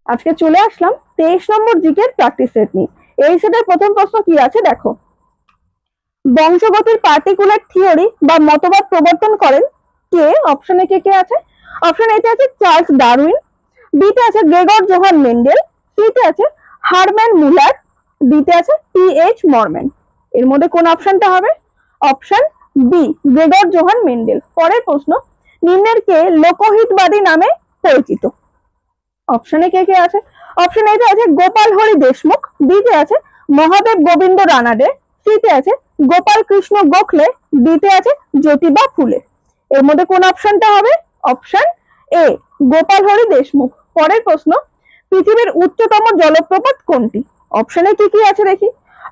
আজকে চলে আসলাম 23 নম্বর জিকের প্র্যাকটিস সেট নিয়ে। এই সেটের প্রথম প্রশ্ন কি আছে দেখো। বংশগতির পার্টিকুলার থিওরি বা মতবাদ প্রবর্তন করেন কে? অপশন এ কে আছে? অপশন এ তে আছে চার্লস ডারউইন, বি তে আছে গ্রেগর জোহান মেন্ডেল, সি তে আছে হারম্যান মুলার, ডি তে আছে টি.এইচ. মরম্যান। এর মধ্যে কোন অপশনটা হবে? Option B, Gregor Johann Mendel. পরের প্রশ্ন, নিম্নের কে লোকহিতবাদী নামে পরিচিত? অপশনে কে আছে? অপশন এ তে আছে গোপাল হরি দেশমুখ, বি তে আছে মহাদেব গোবিন্দ রানাডে, সি তে আছে গোপাল কৃষ্ণ গোখলে, ডি তে আছে জ্যোতিবা ফুলে। এর মধ্যে কোন অপশনটা হবে? Option A, Gopal Hari Deshmukh. পরের প্রশ্ন, পৃথিবীর উচ্চতম জলপ্রপাত কোনটি? অপশনে কি আছে দেখি।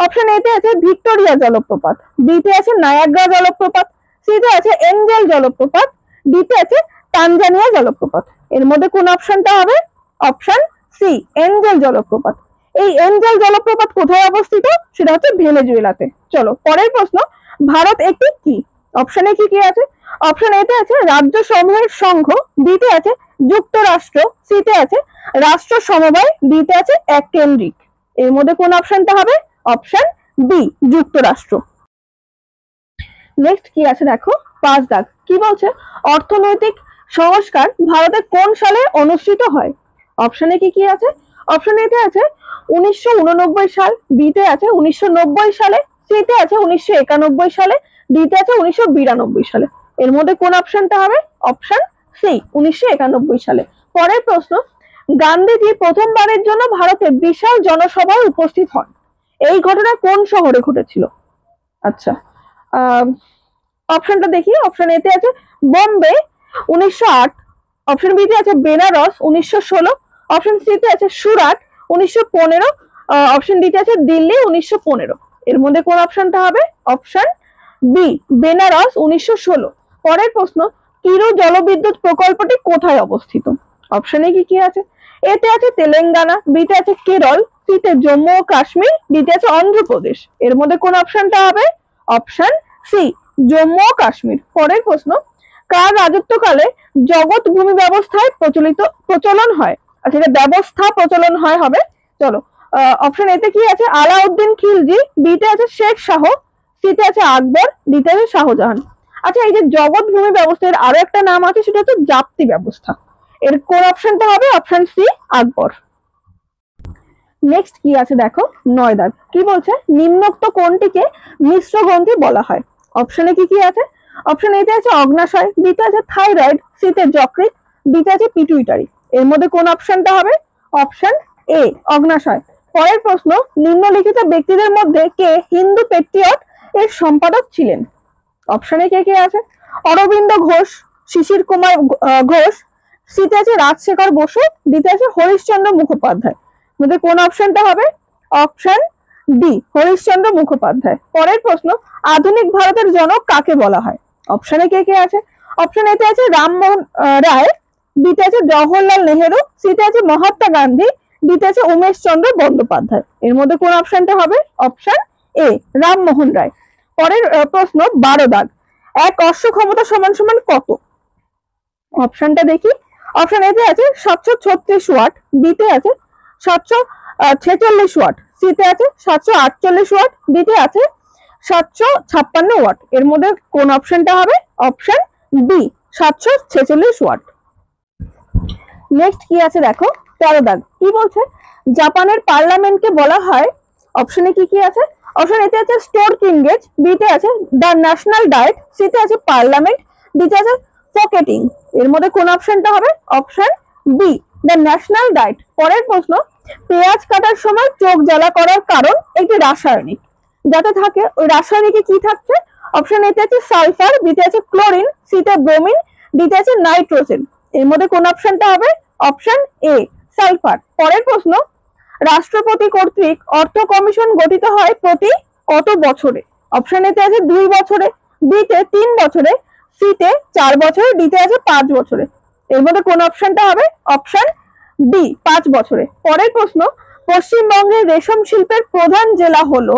অপশন এ তে আছে ভিক্টোরিয়া জলপ্রপাত, বি তে আছে নায়াগ্রা জলপ্রপাত, সি তে আছে এঞ্জেল জলপ্রপাত, ডি তে আছে তানজানিয়া জলপ্রপাত। এর মধ্যে কোন অপশনটা হবে? অপশন সি, এঞ্জেল জলপ্রপাত। এই এঞ্জেল জলপ্রপাত কোথায় অবস্থিত? সেটা হচ্ছে ভেনেজুয়েলাতে। চলো পরের প্রশ্ন, ভারত একটি কি? অপশনে কি আছে? অপশন এ তে আছে রাজ্য সমূহের সংঘ, বি তে আছে যুক্তরাষ্ট্র, সি তে আছে রাষ্ট্র সমবায়, ডি তে আছে এককেন্দ্রিক। এর মধ্যে কোন অপশনটা হবে? অপশন বি, যুক্তরাষ্ট্র। নেক্সট কি আছে দেখো, 5 দাগ। কি বলছে? অর্থনৈতিক সংস্কার ভারতে কোন সালে অনুষ্ঠিত হয়? অপশনে কি আছে? অপশন এ তে আছে 1989 সাল, বি তে আছে 1990 সালে, সি তে আছে 1991 সালে, ডি তে আছে 1992 সালে। এর মধ্যে কোন অপশনটা হবে? অপশন সি, 1991 সালে। পরের প্রশ্ন, গান্ধীজি প্রথমবারের জন্য ভারতে বিশাল জনসভায় উপস্থিত হন। এই ঘটনা কোন শহরে ঘটেছিল? আচ্ছা, অপশনটা দেখি। অপশন এ তে আছে বোম্বে 1908, অপশন বি তে আছে বেনারস 1916, অপশন সি তে আছে সুরাট 1915, অপশন ডি তে আছে দিল্লি 1915। এর মধ্যে কোন অপশনটা হবে? Option B, Benaras 1916। পরের প্রশ্ন, কিরু জলবিদ্যুৎ প্রকল্পটি কোথায় অবস্থিত? অপশনে কি আছে? এ তে আছে তেলেঙ্গানা, বি তে আছে কেরল, সি তে জম্মু ও কাশ্মীর, ডি তে আছে অন্ধ্রপ্রদেশ। এর মধ্যে কোন অপশনটা হবে? অপশন সি, জম্মু ও কাশ্মীর। পরের প্রশ্ন, কার রাজত্বকালে জগৎ ভূমি ব্যবস্থায় প্রচলন হয়? আচ্ছা, এটা ব্যবস্থা প্রচলন হয় হবে। চলো, অপশন এতে কি আছে? আলাউদ্দিন খিলজি, বি তে আছে শেখ শাহ, সি তে আছে আকবর, ডি তে আছে শাহজাহান। আচ্ছা, এই যে জগৎ ভূমি ব্যবস্থার আরো একটা নাম আছে, সেটা হচ্ছে জাপ্তি ব্যবস্থা। এর কোন অপশনটা হবে? অপশন সি, আকবর। নেক্সট কি আছে দেখো, 9 দাগ। কি বলছে? নিম্নোক্ত কোনটিকে মিশ্র গ্রন্থি বলা হয়? অপশনে কি আছে? অপশন এ তে আছে অগ্নাশয়, বি তে আছে থাইরয়েড, সি তে যকৃৎ, ডি তে আছে পিটুইটারি। এর মধ্যে কোন অপশনটা হবে? অপশন এ, অগ্নাশয়। পরের প্রশ্ন, নিম্নলিখিত ব্যক্তিদের মধ্যে কে হিন্দু পেট্রিয়ট এর সম্পাদক ছিলেন? অপশনে কে আছে? অরবিন্দ ঘোষ, শিশির কুমার ঘোষ, সি তে আছে রাজশেখর বসু, ডি তে আছে হরিশচন্দ্র মুখোপাধ্যায়। মধ্যে কোন অপশনটা হবে? Option D, Harishchandra Mukhopadhyay. পরের প্রশ্ন, আধুনিক ভারতের জনক কাকে বলা হয়? অপশনে কে আছে? অপশন এ তে আছে রামমোহন রায়, বি তে আছে জওহরলাল নেহেরু, সি তে আছে মহাত্মা গান্ধী, ডি তে আছে উমেশ চন্দ্র বন্দ্যোপাধ্যায়। এর মধ্যে কোন অপশনটা হবে? Option A, Rammohan Roy. পরের প্রশ্ন, 12 দাগ। এক অশ্ব ক্ষমতা সমান সমান কত? অপশনটা দেখি। অপশন এ তে আছে 736 ওয়াট, বি তে আছে 746 ওয়াট, সি তে আছে 748 ওয়াট, ডি তে আছে 756 ওয়াট। এর মধ্যে কোন অপশনটা হবে? Option B, 746 watt. নেক্সট কি আছে দেখো, 13 দাগ। কি বলছে? জাপানের পার্লামেন্টকে বলা হয়? অপশনে কি আছে? অপশন এ তে আছে স্টোর কিনগেজ, বি তে আছে দ্য ন্যাশনাল ডায়েট, সি তে আছে পার্লামেন্ট, ডি তে আছে ফোকেটিং। এর মধ্যে কোন অপশনটা হবে? Option B, the national diet. পরের প্রশ্ন, পেঁয়াজ কাটার সময় চোখ জ্বালা করার কারণ একটি রাসায়নিক, যাতে থাকে ওই রাসায়নিকে কি থাকছে? অপশন এ তে আছে সালফার, বি তে আছে ক্লোরিন, সি তে ব্রোমিন, ডি তে আছে নাইট্রোজেন। এর মধ্যে কোন অপশনটা হবে? Option A, sulphur. পরের প্রশ্ন, রাষ্ট্রপতি কর্তৃক অর্থ কমিশন গঠিত হয় প্রতি কত বছরে? অপশন এ তে আছে 2 বছরে, বি তে 3 বছরে, সি তে 4 বছরে, ডি তে আছে 5 বছরে। এর মধ্যে কোন অপশনটা হবে? অপশন ডি, 5 বছরে। পরের প্রশ্ন, পশ্চিমবঙ্গের রেশম শিল্পের প্রধান জেলা হলো?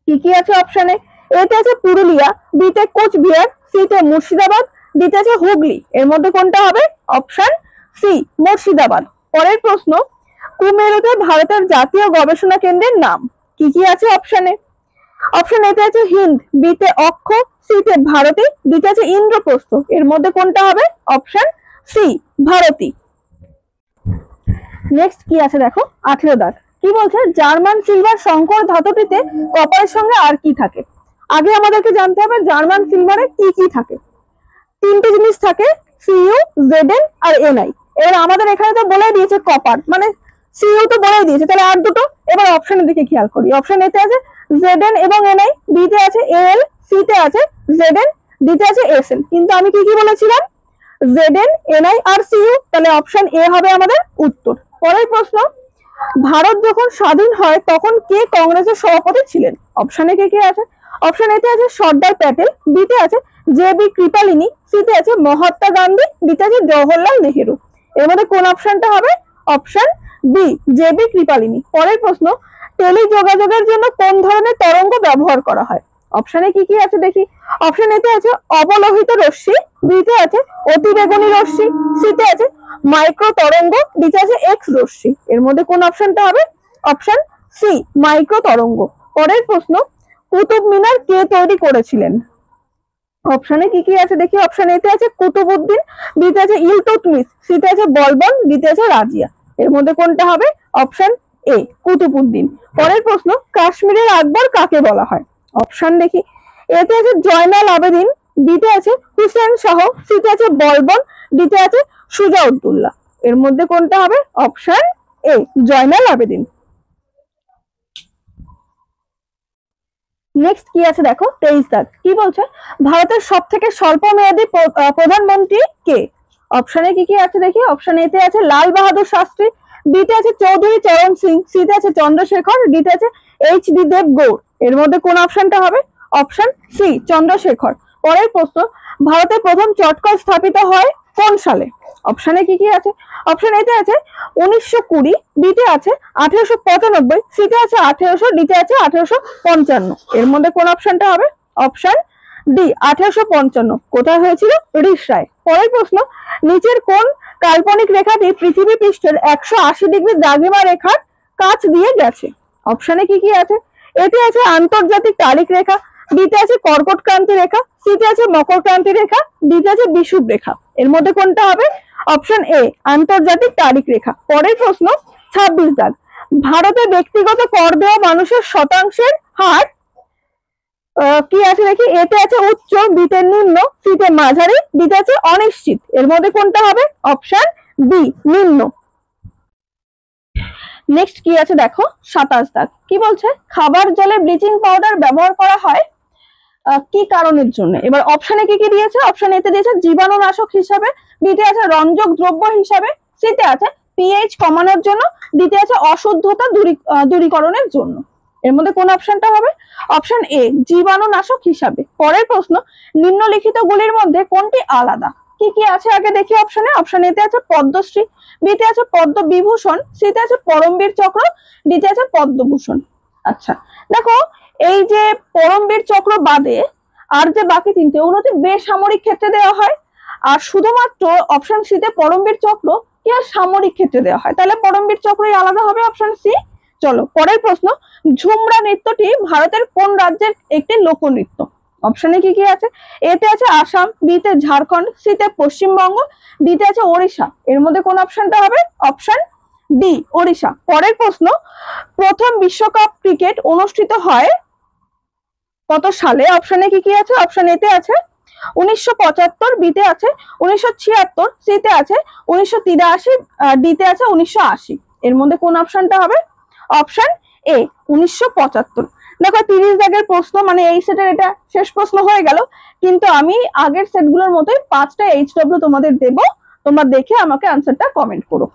কি আছে অপশনে? এ তে আছে পুরুলিয়া, বি তে কোচবিহার, সি তে মুর্শিদাবাদ, ডি তে আছে হুগলি। এর মধ্যে কোনটা হবে? Option C, Murshidabad. পরের প্রশ্ন, কুমেরুতে ভারতের জাতীয় গবেষণা কেন্দ্রের নাম কি কি আছে অপশনে? অপশন এতে আছে হিন্দ, বিতে অক্ষ, সিতে ভারতী, ডিতে আছে ইন্দ্রপ্রস্থ। এর মধ্যে কোনটা হবে? Option C Bharati. নেক্সট কি আছে দেখো, 18 দাগ। কি বলছে? জার্মান সিলভার সংকর ধাতুটিতে কপারের সঙ্গে আর কি থাকে? আগে আমাদেরকে জানতে হবে জার্মান সিলভারে কি কি থাকে। তিনটে জিনিস থাকে, সিইউ, জেডএন আর এনআই। এবার আমাদের এখানে তো বলে দিয়েছে কপার, মানে সিইউ তো বলেই দিয়েছে, তাহলে আর দুটো। এবার অপশনের দিকে খেয়াল করি। অপশন এতে আছে জেডএন এবং এনআই, বিতে আছে এএল, সিতে আছে জেডএন, ডিতে আছে এসএন। কিন্তু আমি কি কি বলেছিলাম? জেডএন, এনআই আর সিইউ, তাহলে অপশন এ হবে আমাদের উত্তর। পরের প্রশ্ন, ভারত যখন স্বাধীন হয় তখন কে কংগ্রেসের সভাপতি ছিলেন? অপশনে কে কে আছে? অপশন এতে আছে সর্দার প্যাটেল, বিতে আছে জে.বি. কৃপালিনী, সিতে আছে মহাত্মা গান্ধী, ডিতে আছে জওহরলাল নেহেরু। এর মধ্যে কোন অপশনটা হবে? Option B J B. কৃপালিনী। পরের প্রশ্ন, টেলিযোগাযোগের জন্য কোন ধরনের তরঙ্গ ব্যবহার করা হয়? অপশনে কি কি আছে দেখি। অপশন এতে আছে অবলোহিত রশ্মি, বিতে আছে অতিবেগুনি রশ্মি, সিতে আছে মাইক্রো তরঙ্গ, ডিতে আছে এক্স রশ্মি। এর মধ্যে কোন অপশনটা হবে? অপশন সি মাইক্রো তরঙ্গ। পরের প্রশ্ন, কুতুব মিনার কে তৈরি করেছিলেন? অপশনে কি কি আছে দেখি। অপশন এতে আছে কুতুবউদ্দিন, বিতে আছে ইলতুৎমিশ, সিতে আছে বলবন, ডিতে আছে রাজিয়া। এর মধ্যে কোনটা হবে? Option A Qutbuddin. পরের প্রশ্ন, কাশ্মীরের আকবর কাকে বলা হয়? অপশন দেখি। এতে আছে জয়নাল আবেদিন, বিতে আছে হুসেন শাহ, সিতে আছে বলবন, ডিতে আছে সুজাউদ্দৌলা। এর মধ্যে কোনটা হবে? Option A Joynal Abedin. Next কি আছে দেখো, 23 দাগ। কি বলছে? ভারতের সব থেকে স্বল্প মেয়াদী প্রধানমন্ত্রী কে? অপশনে কি কি আছে দেখি। অপশন এতে আছে লাল বাহাদুর শাস্ত্রী, বিতে আছে চৌধুরী চরণ সিং, সিতে আছে চন্দ্রশেখর, ডিতে আছে এইচ.ডি. দেব গৌড়। এর মধ্যে কোন অপশনটা হবে? Option C Chandrashekhar. পরের প্রশ্ন, ভারতের প্রথম চটকল স্থাপিত হয় কোন সালে? অপশনে কি কি আছে। অপশন এতে আছে 1920, বিতে আছে 1895, সিতে আছে 1800, ডিতে আছে 1855। এর মধ্যে কোন অপশনটা হবে? Option D 1855। কোথায় হয়েছিল? রিষড়ায়। পরের প্রশ্ন, নিচের কোন কাল্পনিক রেখাটি পৃথিবী পৃষ্ঠের 180 ডিগ্রি দ্রাঘিমা রেখার কাছ দিয়ে গেছে? অপশনে কি কি আছে। এতে আছে আন্তর্জাতিক তারিখ রেখা, বিতে আছে কর্কট ক্রান্তি রেখা, সিতে আছে মকর ক্রান্তি রেখা, ডিতে আছে বিষুব রেখা। এর মধ্যে কোনটা হবে? অপশন এ আন্তর্জাতিক তারিখ রেখা। পরের প্রশ্ন, 26 দাগ। ভারতে ব্যক্তিগত কর দেওয়া মানুষের শতাংশের হার কি আছে দেখি। এতে আছে উচ্চ, বিতে নিম্ন, সিতে মাঝারি, ডিতে আছে অনিশ্চিত। এর মধ্যে কোনটা হবে? অপশন বি নিম্ন। নেক্সট কি আছে দেখো, 27 দাগ। কি বলছে? খাবার জলে ব্লিচিং পাউডার ব্যবহার করা হয় কি কারণের জন্য? এবার অপশনে কি কি দিয়েছে। অপশন এতে দিয়েছে জীবাণুনাশক হিসাবে, বিতে আছে রঞ্জক দ্রব্য হিসাবে, সিতে আছে পিএইচ কমানোর জন্য, ডিতে আছে অশুদ্ধতা দূরীকরণের জন্য। এর মধ্যে কোন অপশনটা হবে? অপশন এ জীবাণুনাশক হিসাবে। পরের প্রশ্ন, নিম্নলিখিত গুলির মধ্যে কোনটি আলাদা? কি কি আছে আগে দেখি অপশনে। অপশন এতে আছে পদ্মশ্রী, বিতে আছে পদ্মবিভূষণ, সিতে আছে পরমবীর চক্র, ডিতে আছে পদ্মভূষণ। আচ্ছা দেখো, এই যে পরমবীর চক্র বাদে আর যে বাকি তিনটে, ওগুলো হচ্ছে বেসামরিক ক্ষেত্রে দেওয়া হয়। আর শুধুমাত্র অপশন সিতে পরমবীর চক্র কি আর সামরিক ক্ষেত্রে দেওয়া হয়, তাহলে পরমবীর চক্রই আলাদা হবে, অপশন সি। চলো পরের প্রশ্ন, ঝুমরা নৃত্যটি ভারতের কোন রাজ্যের একটি লোকনৃত্য? অপশনে কি কি আছে। এতে আছে আসাম, বিতে ঝাড়খণ্ড, সিতে পশ্চিমবঙ্গ, ডিতে আছে ওড়িশা। এর মধ্যে কোন অপশনটা হবে? Option D Odisha. পরের প্রশ্ন, প্রথম বিশ্বকাপ ক্রিকেট অনুষ্ঠিত হয় কত সালে? অপশনে কি কি আছে। অপশন এতে আছে 1975, বিতে আছে 1976, সিতে আছে 1983, ডিতে আছে 1980। এর মধ্যে কোন অপশনটা হবে? Option A 1975। দেখো 30 দাগের প্রশ্ন, মানে এই সেটের এটা শেষ প্রশ্ন হয়ে গেল, কিন্তু আমি আগের সেটগুলোর মতোই 5টা HW তোমাদের দেব, তোমরা দেখে আমাকে আনসারটা কমেন্ট করো।